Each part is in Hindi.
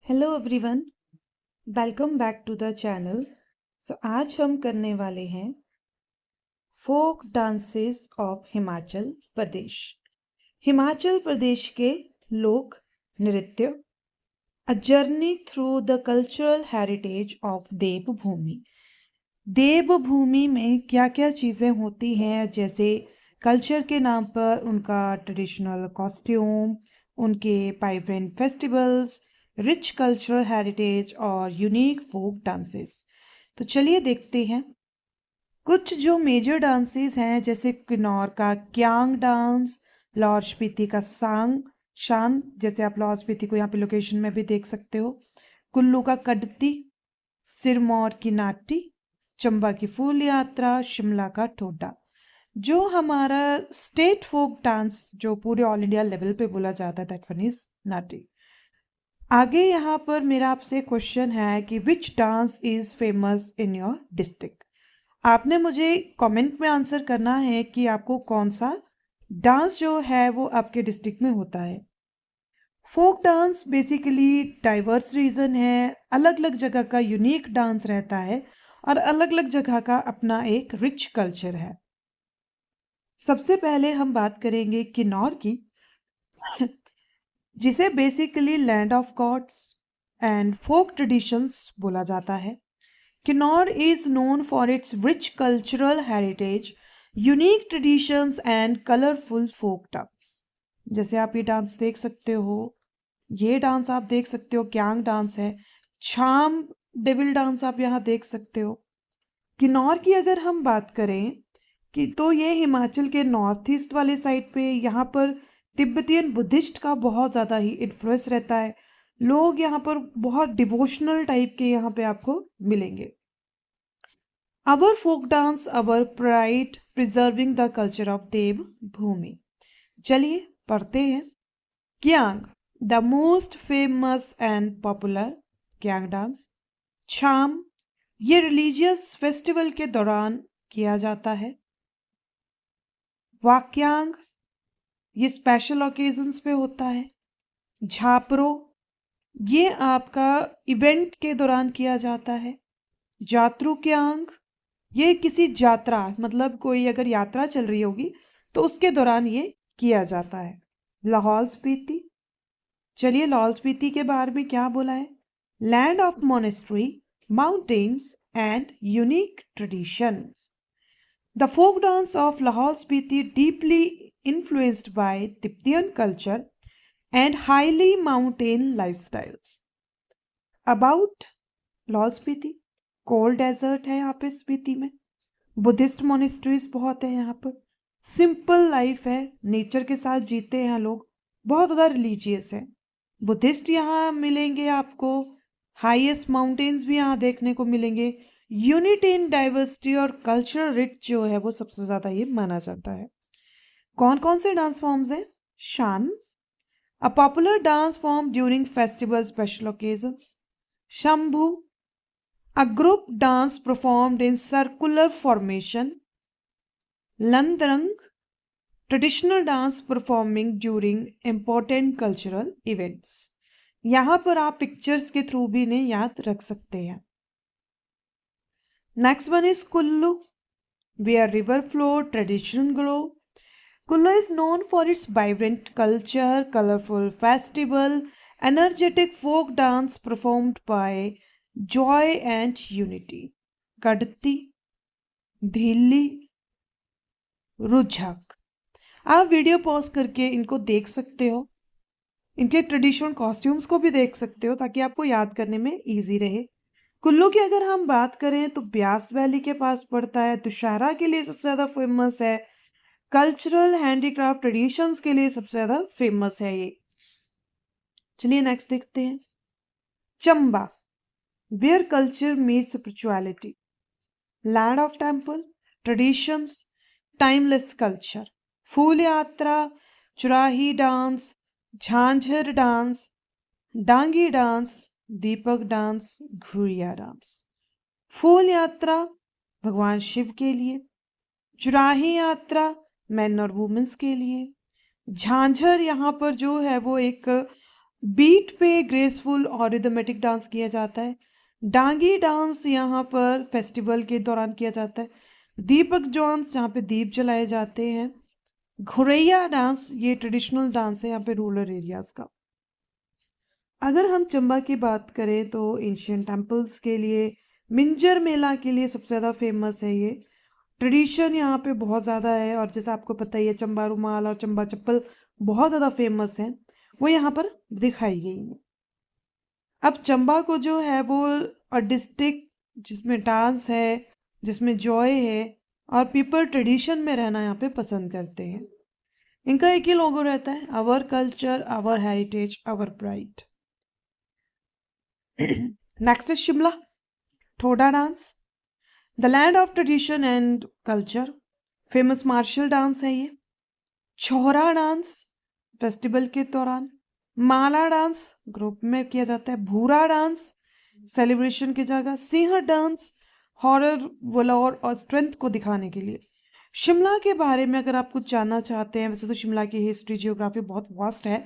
Hello everyone, welcome back to the channel. आज हम करने वाले हैं folk dances of Himachal Pradesh. Himachal Pradesh के लोक नृत्य, a journey through the cultural heritage of Devbhoomi. Devbhoomi में क्या क्या चीज़ें होती हैं, जैसे कल्चर के नाम पर उनका ट्रेडिशनल कॉस्ट्यूम, उनके vibrant festivals, rich cultural heritage और यूनिक फोक डांसेस। तो चलिए देखते हैं कुछ जो मेजर डांसेस हैं, जैसे किन्नौर का क्यांग डांस, लाहौल स्पीति का सांग शान, जैसे आप लाहौल स्पीति को यहाँ पे लोकेशन में भी देख सकते हो, कुल्लू का कड़ती, सिरमौर की नाटी, चंबा की फूल यात्रा, शिमला का ठोडा। जो हमारा स्टेट फोक डांस जो पूरे ऑल इंडिया लेवल पे बोला जाता है, दैट वन इज नाटी। आगे यहाँ पर मेरा आपसे क्वेश्चन है कि which dance is famous in your district. आपने मुझे कमेंट में आंसर करना है कि आपको कौन सा डांस जो है वो आपके डिस्ट्रिक्ट में होता है। Folk dance basically diverse region है, अलग अलग जगह का यूनिक डांस रहता है और अलग अलग जगह का अपना एक रिच कल्चर है। सबसे पहले हम बात करेंगे किन्नौर की, जिसे basically land of gods and folk traditions बोला जाता है। Kinnaur is known for its rich cultural heritage, unique traditions and colourful folk dance. जैसे आप ये डांस देख सकते हो, ये डांस आप देख सकते हो, क्यांग डांस है, छाम डेविल डांस आप यहाँ देख सकते हो। किन्नौर की अगर हम बात करें कि तो ये हिमाचल के नॉर्थ ईस्ट वाले साइड पे, यहाँ पर तिब्बतियन बुद्धिस्ट का बहुत ज़्यादा ही इन्फ्लुएंस रहता है। लोग यहाँ पर बहुत डिवोशनल टाइप के यहाँ पे आपको मिलेंगे। Our folk dance, our pride, preserving the culture of Dev Bhoomi. चलिए पढ़ते हैं। Kyang, the most famous and popular Kyang dance. Chham, ये रिलीजियस फेस्टिवल के दौरान किया जाता है। वाक्यांग, ये स्पेशल ओकेजन्स पे होता है। झापरो, ये आपका इवेंट के दौरान किया जाता है। जात्रुक्यांग, ये किसी यात्रा, मतलब कोई अगर यात्रा चल रही होगी तो उसके दौरान ये किया जाता है। लाहौल स्पीति, चलिए लाहौल स्पीति के बारे में क्या बोला है। Land of monastery, mountains and unique traditions. The folk dance of Lahaul Spiti, deeply influenced by Tibetan culture and highly mountain lifestyles. About Lahaul Spiti, cold desert है यहाँ पे स्पीति में, बुद्धिस्ट मोनेस्ट्रीज बहुत है यहाँ पर, सिंपल लाइफ है, नेचर के साथ जीते हैं यहाँ लोग, बहुत ज़्यादा रिलीजियस है। बुद्धिस्ट यहाँ मिलेंगे आपको, हाईएस्ट माउंटेन्स भी यहाँ देखने को मिलेंगे। यूनिटी इन डाइवर्सिटी और कल्चरल रिच जो है वो सबसे ज़्यादा ये माना जाता है। कौन कौन से डांस फॉर्म्स हैं। Shan, a popular dance form during festival special occasions. Shambhu, a group dance performed in circular formation. Landrang, traditional dance performing during important cultural events. यहाँ पर आप पिक्चर्स के थ्रू भी इन्हें याद रख सकते हैं। Next one is Kullu, where river flow, tradition glow. Kullu is known for its vibrant culture, colorful festival, energetic folk dance performed by joy and unity. Kadti, Dhili, रुझक। आप वीडियो पॉज करके इनको देख सकते हो, इनके ट्रेडिशनल कॉस्ट्यूम्स को भी देख सकते हो ताकि आपको याद करने में इजी रहे। कुल्लू की अगर हम बात करें तो ब्यास वैली के पास पड़ता है, दुशहरा के लिए सबसे ज़्यादा फेमस है, कल्चरल हैंडीक्राफ्ट ट्रेडिशंस के लिए सबसे ज़्यादा फेमस है ये। चलिए नेक्स्ट देखते हैं। Chamba, where culture meet spirituality, land of temple, traditions, timeless culture. Phool Yatra, Churahi dance, Jhanjhar dance, Dangi dance, Deepak dance, Ghudiya dance. Phool Yatra भगवान शिव के लिए, चुराही यात्रा मैन और वुमेन्स के लिए, झांझर यहाँ पर जो है वो एक बीट पे ग्रेसफुल और रिदमेटिक डांस किया जाता है। डांगी डांस यहाँ पर फेस्टिवल के दौरान किया जाता है। दीपक डांस जहाँ पे दीप जलाए जाते हैं। घुरैया डांस ये ट्रेडिशनल डांस है यहाँ पे रूरल एरियाज का। अगर हम चंबा की बात करें तो एशियन टेम्पल्स के लिए, मिंजर मेला के लिए सबसे ज़्यादा फेमस है ये। ट्रेडिशन यहाँ पे बहुत ज़्यादा है और जैसे आपको पता ही है चंबा रुमाल और चंबा चप्पल बहुत ज़्यादा फेमस है, वो यहाँ पर दिखाई गई है। अब चंबा को जो है वो डिस्ट्रिक्ट जिसमें डांस है, जिसमें जॉय है और पीपल ट्रेडिशन में रहना यहाँ पे पसंद करते हैं। इनका एक ही लोगो रहता है, our culture, our heritage, our pride. Next is Shimla Thoda dance, the land of tradition and culture. Famous martial dance है ये। छोरा डांस फेस्टिवल के दौरान। माला डांस ग्रुप में किया जाता है। भूरा डांस सेलिब्रेशन की जगह। सिंह डांस हॉरर, वलोर और स्ट्रेंथ को दिखाने के लिए। शिमला के बारे में अगर आप कुछ जानना चाहते हैं, वैसे तो शिमला की हिस्ट्री जियोग्राफी बहुत वास्ट है,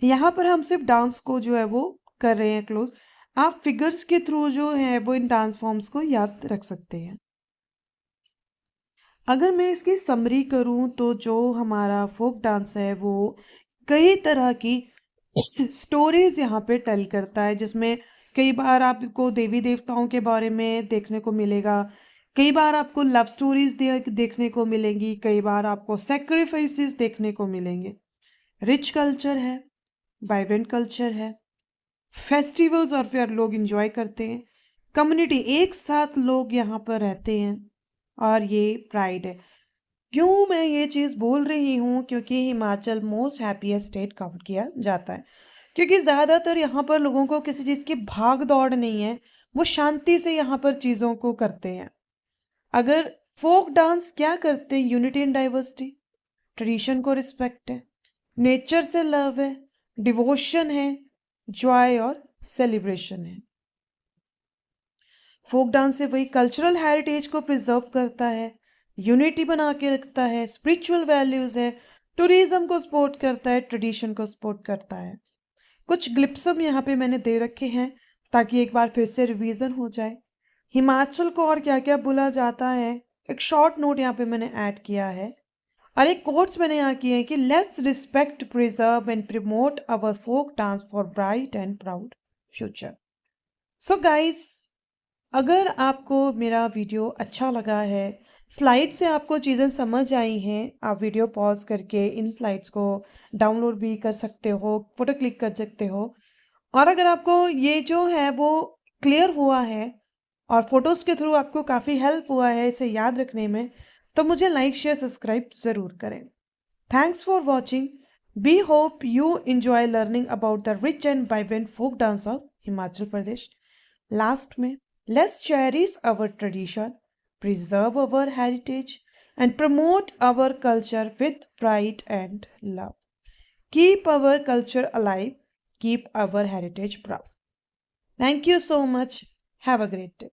यहाँ पर हम सिर्फ डांस को जो है वो कर रहे हैं क्लोज। आप फिगर्स के थ्रू जो है वो इन डांस फॉर्म्स को याद रख सकते हैं। अगर मैं इसकी समरी करूं तो जो हमारा फोक डांस है वो कई तरह की स्टोरीज यहाँ पे टेल करता है, जिसमें कई बार आपको देवी देवताओं के बारे में देखने को मिलेगा, कई बार आपको लव स्टोरीज देखने को मिलेंगी, कई बार आपको सेक्रीफाइसेस देखने को मिलेंगे। रिच कल्चर है, वाइब्रेंट कल्चर है, फेस्टिवल्स और फिर लोग इंजॉय करते हैं, कम्युनिटी एक साथ लोग यहाँ पर रहते हैं और ये प्राइड है। क्यों मैं ये चीज़ बोल रही हूँ? क्योंकि Himachal most happiest state count किया जाता है, क्योंकि ज़्यादातर यहाँ पर लोगों को किसी चीज़ की भाग दौड़ नहीं है, वो शांति से यहाँ पर चीज़ों को करते हैं। अगर फोक डांस क्या करते हैं? यूनिटी एंड डाइवर्सिटी, ट्रेडिशन को रिस्पेक्ट है, नेचर से लव है, डिवोशन है, जॉय और सेलिब्रेशन है। फोक डांस से वही कल्चरल हेरिटेज को प्रिजर्व करता है, यूनिटी बना के रखता है, स्पिरिचुअल वैल्यूज है, टूरिज्म को सपोर्ट करता है, ट्रेडिशन को सपोर्ट करता है। कुछ ग्लिप्सम यहाँ पे मैंने दे रखे हैं ताकि एक बार फिर से रिवीजन हो जाए। हिमाचल को और क्या क्या बोला जाता है, एक शॉर्ट नोट यहाँ पे मैंने ऐड किया है और एक कोट्स मैंने यहाँ किए हैं कि let's respect, preserve and promote our folk dance for bright and proud future. So guys, अगर आपको मेरा वीडियो अच्छा लगा है, स्लाइड से आपको चीज़ें समझ आई हैं, आप वीडियो पॉज करके इन स्लाइड्स को डाउनलोड भी कर सकते हो, फोटो क्लिक कर सकते हो। और अगर आपको ये जो है वो क्लियर हुआ है और फोटोज़ के थ्रू आपको काफ़ी हेल्प हुआ है इसे याद रखने में, तो मुझे लाइक, शेयर, सब्सक्राइब ज़रूर करें। Thanks for watching. We hope you enjoy learning about the rich and vibrant folk dance of Himachal Pradesh. Last में, let's cherish our tradition, preserve our heritage, and promote our culture with pride and love. Keep our culture alive, keep our heritage proud. Thank you so much. Have a great day.